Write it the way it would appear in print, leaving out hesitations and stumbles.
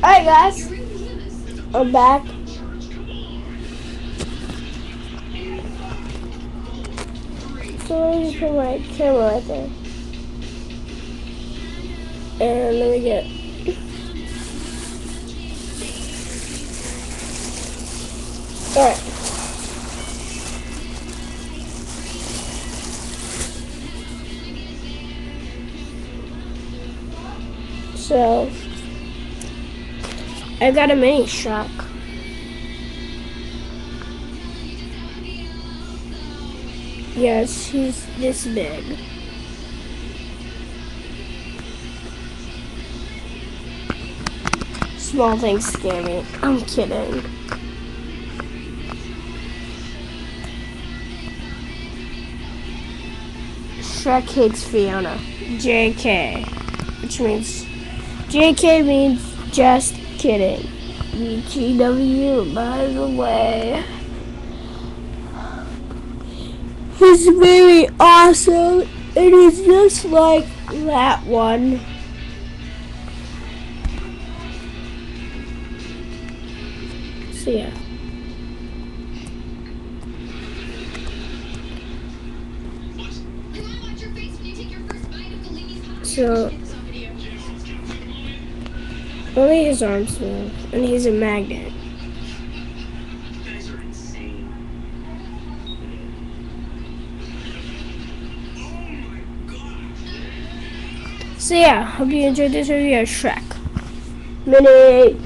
Alright guys, I'm back. So let me just put my camera right there. And let me get alright. So I got a mini Shrek. Yes, he's this big. Small things scare me. I'm kidding. Shrek hates Fiona. JK. Which means JK means just kidding. BTW, by the way. He's very awesome, and he's just like that one. So yeah. So only his arms move, and he's a magnet. So yeah, hope you enjoyed this review of Shrek. Mini